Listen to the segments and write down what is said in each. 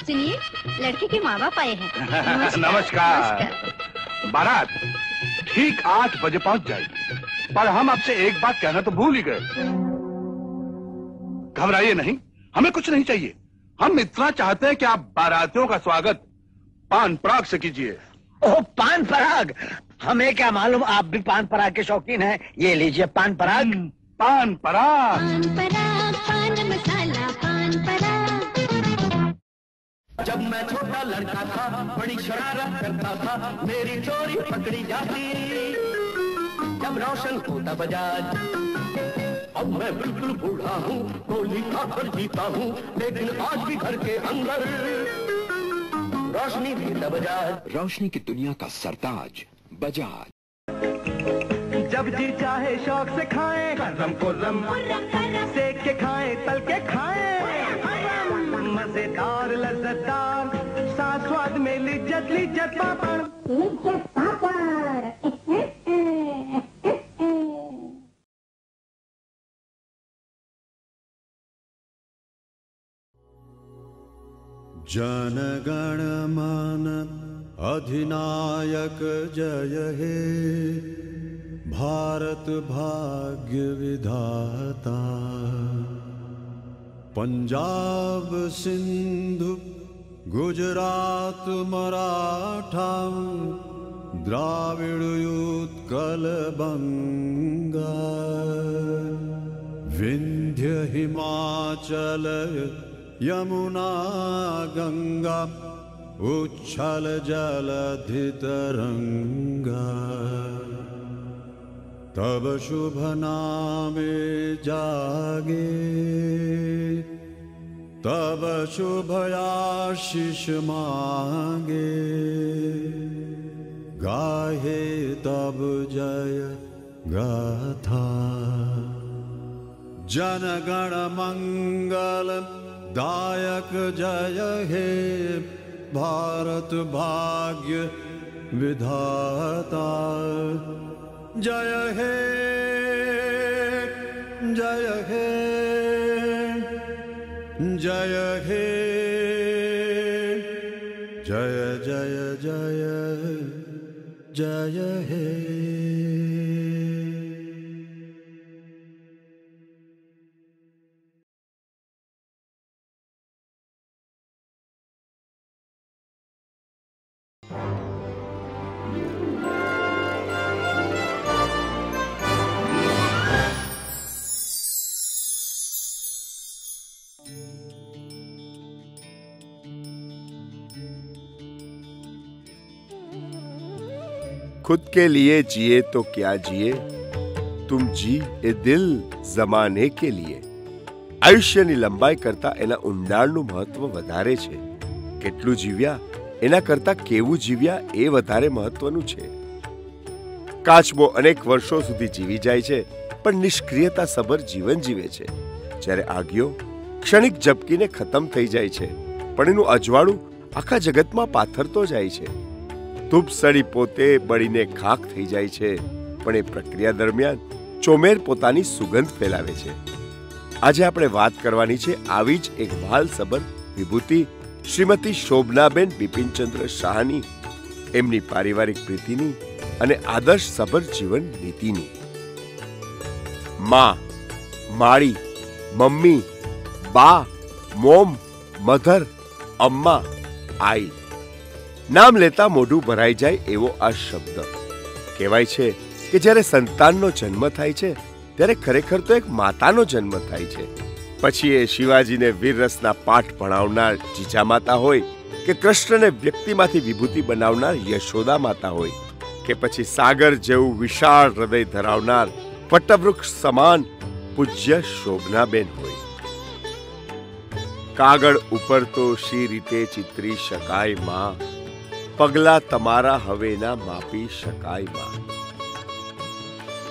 सुनिए, लड़के के माँ बाप आए हैं। नमस्कार। बारात ठीक 8 बजे पहुंच जाएगी, पर हम आपसे एक बात कहना तो भूल ही गए। घबराइए नहीं, हमें कुछ नहीं चाहिए। हम इतना चाहते हैं कि आप बारातियों का स्वागत पान पराग से कीजिए। ओह, पान पराग! हमें क्या मालूम आप भी पान पराग के शौकीन हैं। ये लीजिए पान पराग। पान पराग, पान पराग, पान मसाला, पान पराग। जब मैं छोटा लड़का था, बड़ी शरारत करता था, मेरी चोरी पकड़ी जाती। जब रोशन होता बजाज, अब मैं बिल्कुल बूढ़ा हूँ, गोली खाकर जीता हूँ, लेकिन आज भी घर के अंदर रोशनी देता बजाज। रोशनी की दुनिया का सरताज बजाज। जब जी चाहे शौक से खाएं, करम कोरम सेक के खाएं, तल के खाएं, मजेदार लज्जतदार, साथ स्वाद में लिज्जत लिज्जत पापड़। जन गण मन अधिनायक जय हे, भारत भाग्य विधाता। पंजाब सिंधु गुजरात मराठा, द्राविड़ उत्कल बंगा, विंध्य हिमाचल यमुना गंगा, उच्छल जलधि तरंगा। तब शुभ नामे जागे, तब शुभ आशीष मांगे, गाहे तब जय गाथा। जन गण मंगल दायक जय हे, भारत भाग्य विधाता। जय हे, जय हे, जय हे, जय जय जय जय हे। खुद के लिए जिए तो क्या जिए, तुम जी એ દિલ જમાને કે લીએ। આયુષ્યની લંબાઈ કરતા એના ઊંડાણનું મહત્વ વધારે છે। કેટલું જીવ્યા એના કરતા કેવું જીવ્યા એ વધારે મહત્વનું છે। કાચબો અનેક વર્ષો સુધી જીવી જાય છે, પણ નિષ્ક્રિયતા સભર જીવન જીવે છે, જ્યારે આગિયો ક્ષણિક ઝબકીને ખતમ થઈ જાય છે, પણ એનું અજવાળું આખા જગતમાં પાથરતો જાય છે। ધૂપ સળી પોતે બળીને ખાખ થઈ જાય છે, પણ એ પ્રક્રિયા દરમિયાન ચોમેર પોતાની સુગંધ ફેલાવે છે। આજે આપણે વાત કરવાની છે આવી જ એક ભાલસબર વિભૂતિ શ્રીમતી શોભનાબેન બિપિનચંદ્ર શાહની, એમની પારિવારિક પ્રીતિની અને આદર્શ સભર જીવન નીતિની। માં, માળી, મમ્મી, બા, મોમ, મધર, અમ્મા, આઈ, નામ લેતા મોઢું ભરાઈ જાય એવો આ શબ્દ। કહેવાય છે કે જ્યારે સંતાનનો જન્મ થાય છે ત્યારે ખરેખર તો એક માતાનો જન્મ થાય છે। પછી એ શિવાજીને વીરરસના પાઠ ભણાવનાર જીજા માતા હોય, કે કૃષ્ણને વ્યક્તિમાંથી વિભૂતિ બનાવનાર યશોદા માતા હોય, કે પછી સાગર જેવું વિશાળ હૃદય ધરાવનાર વટવૃક્ષ સમાન પૂજ્ય શોભનાબેન હોય। કાગળ ઉપર તો શી રીતે ચિતરી શકાય માં, પગલા તમારા હવેના માપી શકાય માં।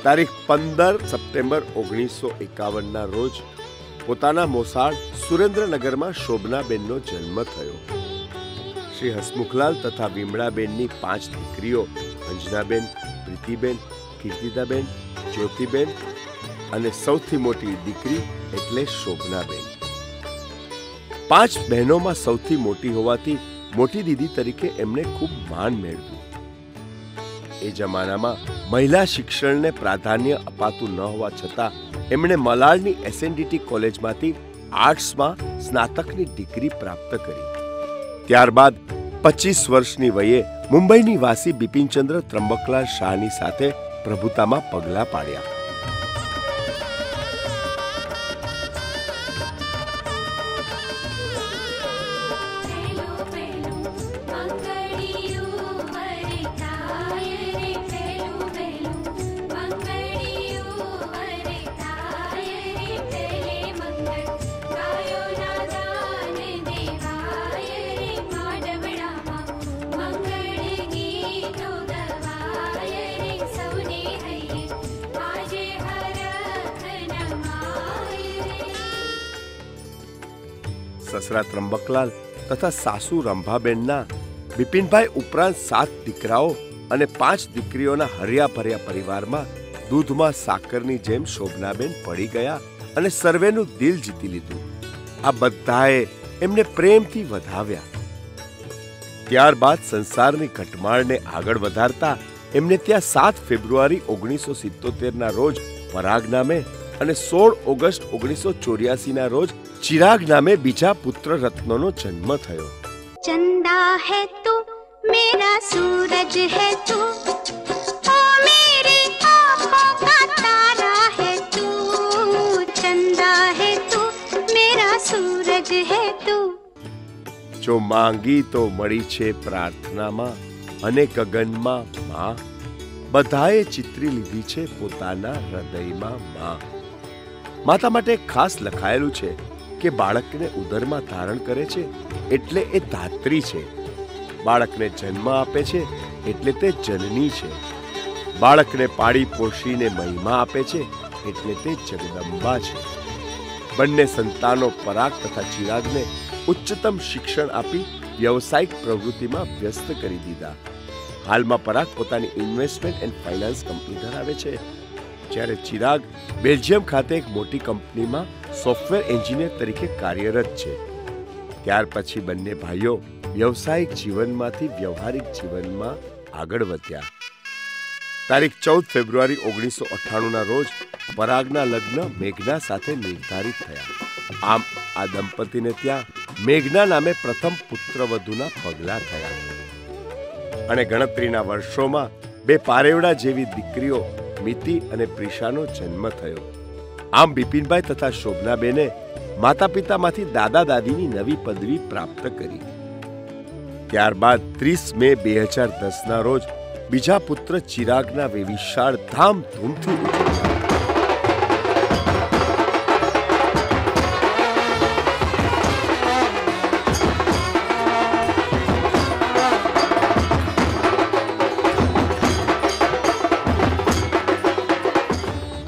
તારીખ 15 સપ્ટેમ્બર 1951ના રોજ પોતાના મોસાળ સુરેન્દ્રનગરમાં શોભનાબેનનો જન્મ થયો। શ્રી હસમુખલાલ તથા વિમળાબેનની 5 દીકરીઓ અંજનાબેન, પ્રીતિબેન, કીર્તિદાબેન, જ્યોતિબેન અને સૌથી મોટી દીકરી એટલે શોભનાબેન। 5 બહેનોમાં સૌથી મોટી હોવાથી મોટી દીદી તરીકે એમણે ખૂબ માન મેળવ્યું. એ જમાનામાં મહિલા શિક્ષણને પ્રાધાન્ય અપાતું ન હોવા છતાં એમણે મલાડની એસએનડીટી કોલેજમાંથી આર્ટ્સમાં સ્નાતકની ડિગ્રી પ્રાપ્ત કરી. ત્યારબાદ 25 વર્ષની વયે મુંબઈની વાસી બિપિનચંદ્ર ત્રંબકલાલ શાહની સાથે પ્રભુતામાં પગલાં પાડ્યા. સસરા ત્રંબકલાલ તથા સાસુ રંભાબેનના બિપિનભાઈ ઉપરાંત 7 દીકરાઓ અને 5 દીકરીઓના હર્યા ભર્યા પરિવારમાં દૂધમાં સાકરની જેમ શોભનાબેન પડી ગયા અને સર્વેનું દિલ જીતી લીધું. આ બધાએ એમને પ્રેમથી વધાવ્યા. ત્યારબાદ સંસારની ઘટમાળને આગળ વધારતા એમને ત્યાં 7 ફેબ્રુઆરી 1977ના રોજ પરાગ નામે અને 16 ઓગસ્ટ 1984ના રોજ ચિરાગ નામે બીજા પુત્ર રત્નોનો જન્મ થયો. चंदा है तू मेरा सूरज है तू ओ मेरी आंखों का तारा है तू चंदा है तू मेरा सूरज है तू. જો માંગી તો મળી છે પ્રાર્થનામાં અને ગગનમાં માં, બધાએ ચિત્રી લીધી છે પોતાના હૃદયમાં માં. માતા માટે ખાસ લખાયેલું છે કે બાળકને ઉદરમાં ધારણ કરે છે એટલે એ ધાત્રી છે, બાળકને જન્મ આપે છે એટલે તે જનની છે, બાળકને પાળી પોષીને મહિમા આપે છે એટલે તે જગદંબા છે. બંને સંતાનો પરાગ તથા ચિરાગને ઉચ્ચતમ શિક્ષણ આપી વ્યવસાયિક પ્રવૃત્તિમાં વ્યસ્ત કરી દીધા. હાલમાં પરાગ પોતાની ઇન્વેસ્ટમેન્ટ એન્ડ ફાઇનાન્સ કંપની ધરાવે છે, જ્યારે ચિરાગ બેલ્જિયમ ખાતે એક મોટી કંપનીમાં સોફ્ટવેર એન્જિનિયર તરીકે કાર્યરત છે. ત્યાર પછી બંને ભાઈઓ વ્યવસાયિક જીવનમાંથી વ્યવહારિક જીવનમાં આગળ વધ્યા. તારીખ 14 ફેબ્રુઆરી 1998ના રોજ પરાગના લગ્ન મેઘના સાથે નિર્ધારિત થયા. આમ આ દંપતીને ત્યાં મેઘના નામે પ્રથમ પુત્રવધુના પગલાં થયા અને ગણતરીના વર્ષોમાં 2 પારેવડા જેવી દીકરીઓ મિતિ અને પ્રિશાનો જન્મ થયો. આમ બિપિનભાઈ તથા શોભનાબેને માતા પિતામાંથી દાદા દાદીની નવી પદવી પ્રાપ્ત કરી. ત્યારબાદ 30 મે 2010ના રોજ બીજા પુત્ર ચિરાગના વિશાળ ધામધૂમથી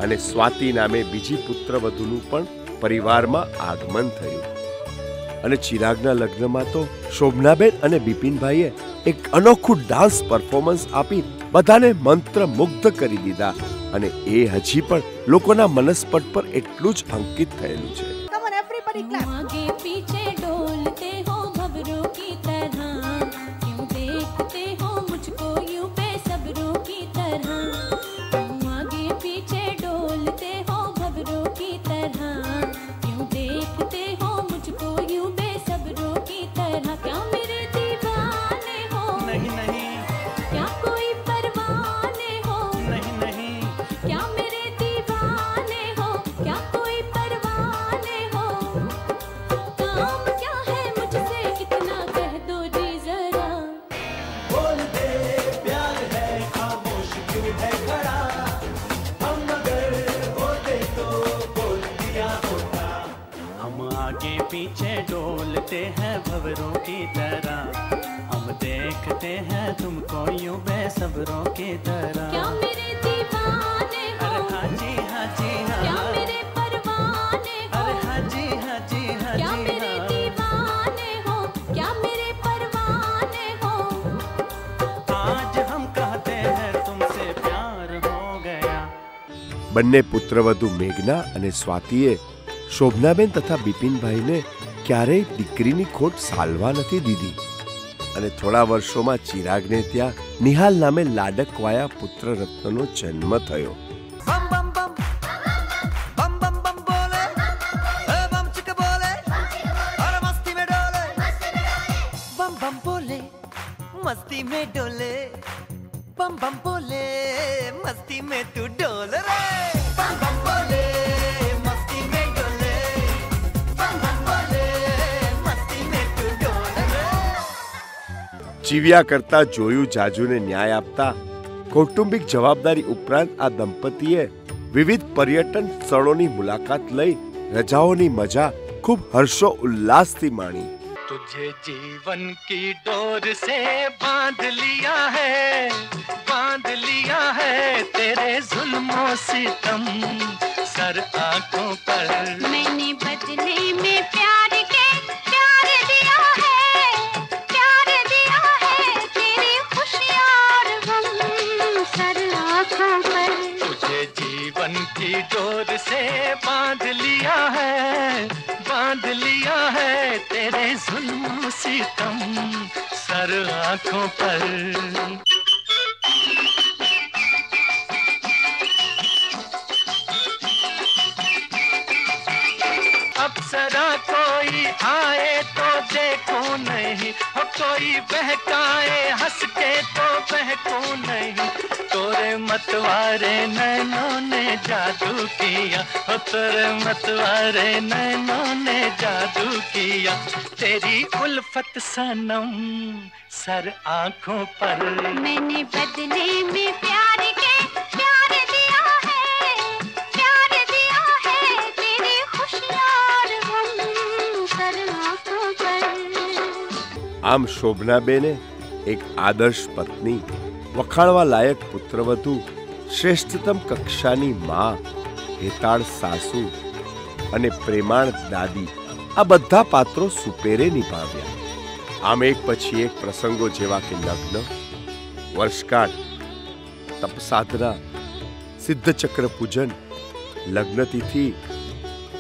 અને સ્વાતિ નામે બીજી પુત્રવધુનું પણ પરિવારમાં આગમન થયું. અને ચિરાગના લગ્નમાં તો શોભનાબેન અને બિપિનભાઈએ એક અનોખું ડાન્સ પરફોર્મન્સ આપી બધાને મંત્રમુગ્ધ કરી દીધા અને એ હજી પણ લોકોના મનસ્પટ પર એટલું જ અંકિત થયેલું છે. आगे पीछे डोलते हो भंवरों की तरह, क्यों देखते हो मुझको यूं बेसब्रों की तरह. तुम आगे पीछे डोलते हो भंवरों की तरह, क्यों देखते हो मुझको यूं बेसब्रों की तरह. क्या मेरे दीवाने हो? नहीं नहीं. क्या कोई परवाने हो? नहीं नहीं. क्या मेरे दीवाने हो? क्या कोई परवाने हो? काम क्या है मुझसे इतना कह दो जी जरा. बोल दे प्यार है खामोश क्यों है खड़ा, हम अगर होते तो बोल दिया होता. हम आगे पीछे डोलते हैं भंवरों की तरह, हम देखते हैं तुमको यूं बेसब्रों की तरह. क्या मेरे दीवाने हो? अरे हाँ जी हाँ जी क्या हाँ. मेरे परवाने हो? अरे हाँ जी हाँ जी हाँ क्या जी मेरे हाँ. दीवाने हो? क्या मेरे परवाने हो? आज हम कहते हैं तुमसे प्यार हो गया. બંને પુત્રવધુ મેઘના અને સ્વાતિએ શોભનાબેન તથા બિપિનભાઈને ક્યારેય દીકરીની ખોટ સાલવા નથી દીધી અને થોડા વર્ષોમાં ચિરાગને ત્યાં નિહાલ નામે લાડકવાયા પુત્ર રત્નનો જન્મ થયો. मस्ती में डोले बम बम बोले मस्ती में तू डोल रे बम बम बोले मस्ती में डोले बम बम बोले मस्ती में तू डोल रे. જીવ્યા કરતા જોયું જાજુને ન્યાય આપતા કૌટુંબિક જવાબદારી ઉપરાંત આ દંપતીએ વિવિધ પર્યટન સ્થળોની મુલાકાત લઈ રજાઓની મજા ખૂબ હર્ષો ઉલ્લાસથી માણી. तुझे जीवन की डोर से बांध लिया है तेरे जुल्मों सितम सर आंखों पर. मैंने बदले में प्यार के प्यार दिया है तेरी खुशियां और गम सर आंखों पर. तुझे जीवन की डोर से बांध लिया है तेरे जुल्म सितम सर आंखों पर. अप्सरा कोई आए तो देखूं नहीं हो कोई बहकाए हंस के तो बहकूं नहीं. तोरे मतवारे नैनों ने जादू किया हो तोरे मतवारे नैनों ने जादू किया. तेरी उल्फत सनम सर आंखों पर. मैंने बदले में प्यार के प्यार दिया है तेरी खुशियां और गम सर आंखों पर. આમ શોભનાબેને એક આદર્શ પત્ની, વખાણવા લાયક પુત્રવધુ, શ્રેષ્ઠતમ કક્ષાની માં, હેતાળ સાસુ અને પ્રેમાળ દાદી આ બધા પાત્રો સુપેરે નિભાવ્યા. આમ એક પછી એક પ્રસંગો જેવા કે લગ્ન, વર્ષગાંઠ, તપસાધના, સિદ્ધચક્ર પૂજન, લગ્નતિથિ,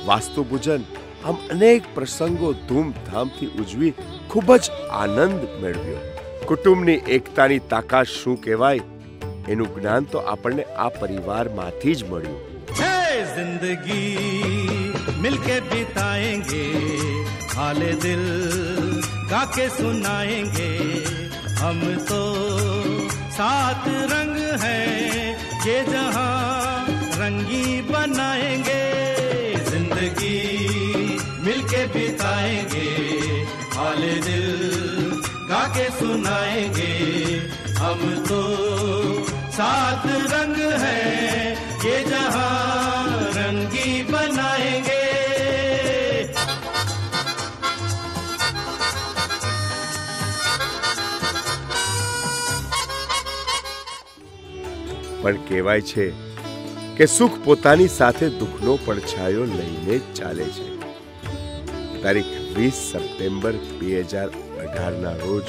વાસ્તુ પૂજન, આમ અનેક પ્રસંગો ધૂમધામથી ઉજવી ખૂબ જ આનંદ મેળવ્યો. કુટુંબની એકતાની તાકાત શું કહેવાય એનું જ્ઞાન તો આપણને આ પરિવારમાંથી જ મળ્યું. जिंदगी मिलके बिताएंगे हाले दिल गा के सुनाएंगे हम तो सात रंग हैं ये जहां रंगी बनाएंगे. जिंदगी मिलके बिताएंगे हाले दिल गा के सुनाएंगे हम तो सात रंग हैं ये जहां रंगी बनाएंगे. પણ કહેવાય છે કે સુખ પોતાની સાથે દુઃખનો પડછાયો લઈને જ ચાલે છે. તારીખ 20 સપ્ટેમ્બર 2018ના રોજ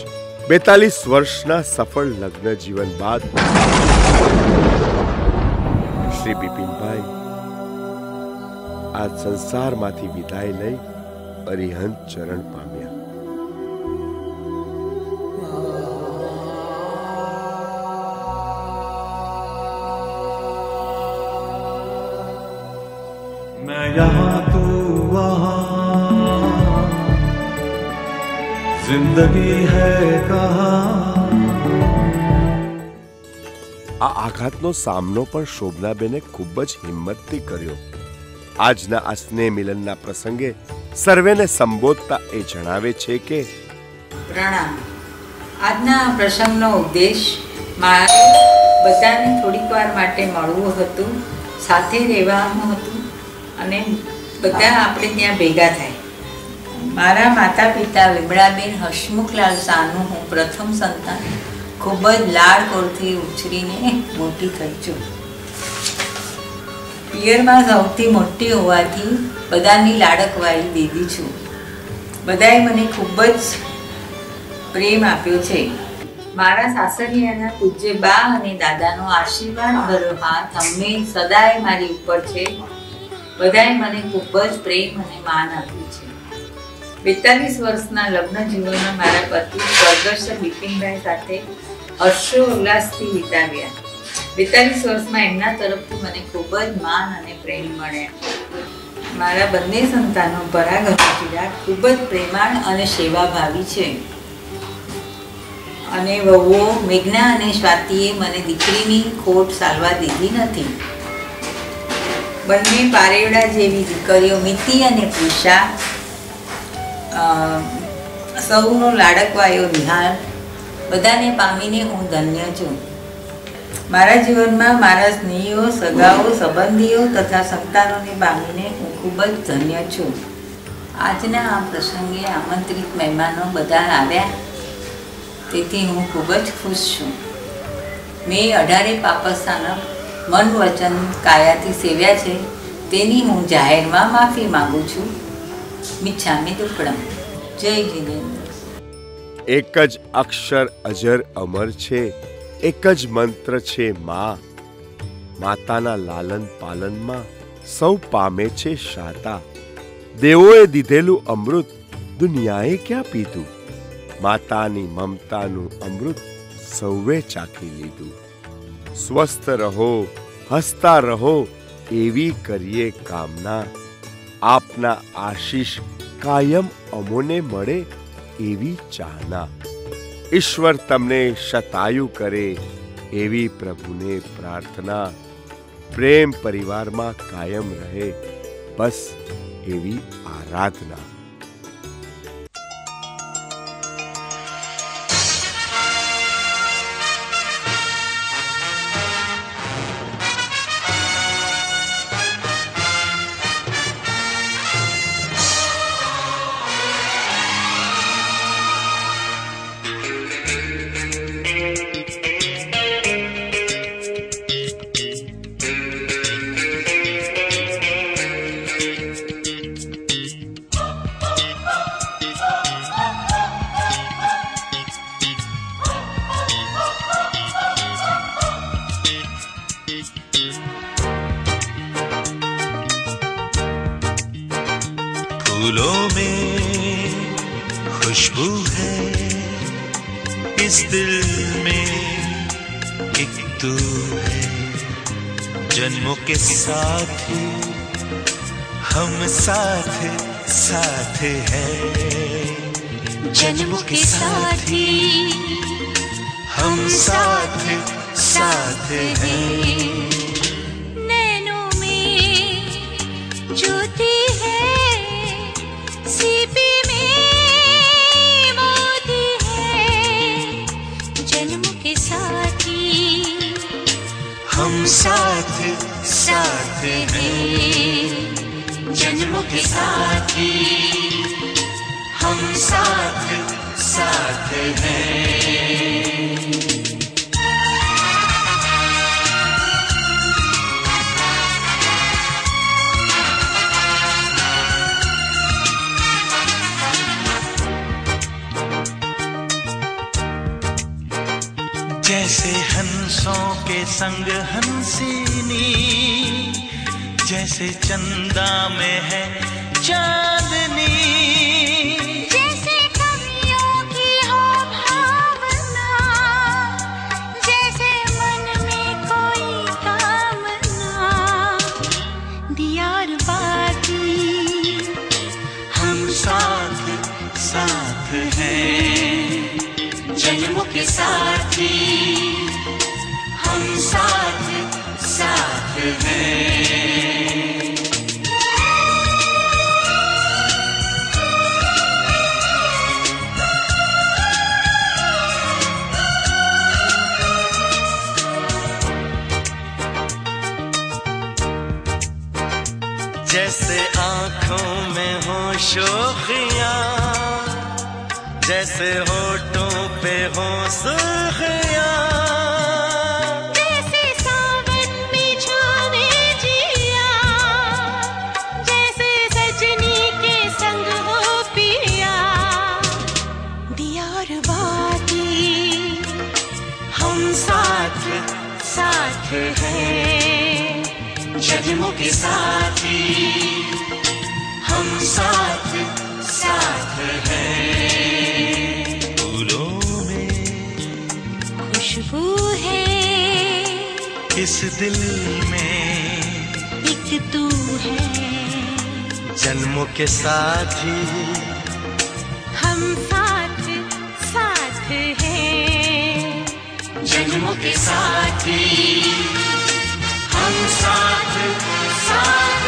42 વર્ષના સફળ લગ્ન જીવન બાદ શ્રી બિપિનભાઈ આ સંસારમાંથી વિદાય લઈ અરિહંત ચરણ પામ્યા. मैं यहाँ तू वहाँ जिंदगी है कहाँ. આ આઘાતનો સામનો પણ શોભનાબેને ખૂબ જ હિંમતથી કર્યો. આજના આ સ્નેહ મિલનના પ્રસંગે સર્વેને સંબોધતા એ જણાવે છે કે પ્રણામ. આજના પ્રસંગનો ઉદ્દેશ મારે બધાને થોડીક વાર માટે મળવું હતું, સાથે રહેવાનું હતું અને બધા આપણે ત્યાં ભેગા થાય. મારા માતા પિતા વિમળાબેન હસમુખલાલ સાનું હું પ્રથમ સંતાન, ખૂબ જ લાડકોળથી ઉછરીને મોટી થઈ છું. પિયરમાં સૌથી મોટી હોવાથી બધાની લાડકવાળી દીદી છું. બધાએ મને ખૂબ જ પ્રેમ આપ્યો છે. મારા સાસરિયાના પૂજ્ય બા અને દાદાનો આશીર્વાદ ભર્યો હાથ હંમેશા સદાય મારી ઉપર છે. બધાએ મને ખૂબ જ પ્રેમ અને માન આપ્યું છે. 42 વર્ષના લગ્ન જીવનમાં મારા પતિ સ્વર્ગસ્થ બિપિનભાઈ સાથે હર્ષોલ્લાસથી વિતાવ્યા. 42 વર્ષમાં એમના તરફથી મને ખૂબ જ માન અને પ્રેમ મળ્યા. મારા બંને સંતાનો પરાગ અને ચિરાગ ખૂબ જ પ્રેમાળ અને સેવાભાવી છે. અને વહુઓ મેઘના અને સ્વાતિએ મને દીકરીની ખોટ સાલવા દીધી નથી. બંને પારેવડા જેવી દીકરીઓ મિતિ અને પૂષા, સૌનો લાડકવાયો નિહાળ, બધાને પામીને હું ધન્ય છું. મારા જીવનમાં મારા સ્નેહીઓ, સગાઓ, સંબંધીઓ તથા સંતાનોને પામીને હું ખૂબ જ ધન્ય છું. આજના આ પ્રસંગે આમંત્રિત મહેમાનો બધા આવ્યા, તેથી હું ખૂબ જ ખુશ છું. મેં 18 પાપસ્થાનક મન વચન કાયાથી સેવ્યા છે, તેની હું જાહેરમાં માફી માંગુ છું. મિચ્છામી દુક્કડમ. જય જીનેન્દ્ર. એક જ અક્ષર અજર અમર છે, એક જ મંત્ર છે માં. માતાના લાલન પાલનમાં સૌ પામે છે શાતા. દેવોએ દીધેલું અમૃત દુનિયાએ ક્યાં પીધું? માતાની મમતાનું અમૃત સૌએ ચાખી લીધું. સ્વસ્થ રહો, હસતા રહો, એવી કરીએ કામના. આપના આશીષ કાયમ અમોને મળે, એવી ચાહના. ઈશ્વર તમને શતાયુ કરે, એવી પ્રભુને પ્રાર્થના. પ્રેમ પરિવારમાં કાયમ રહે, બસ એવી આરાધના. फूलों में खुशबू है, इस दिल में एक तू है. जन्मों के साथी हम साथ साथ हैं. जन्मों के साथी हम साथ साथ हैं. नैनों में ज्योति है, सीपी में मोती है. जन्मों के साथी हम साथ साथ हैं. जन्मों के साथी हम साथ साथ हैं. जैसे हंसों के संग हंसिनी, जैसे चंदा में है चांदनी. जैसे कवियों की हो भावना, जैसे मन में कोई कामना. दियार बाती हम साथ साथ हैं. जन्मों के साथी हम साथ साथ हैं. जैसे आँखों में हो शोखियाँ, जैसे होठों पे हो सुर्खियाँ. जैसे सावन में छावे जिया, जैसे सजनी के संग हो पिया. दियार बाती हम साथ साथ हैं. जन्मों के साथी हम साथ साथ इस दिल में एक तू है, जन्मों के साथी हम साथ साथ हैं, जन्मों के साथी हम साथ साथ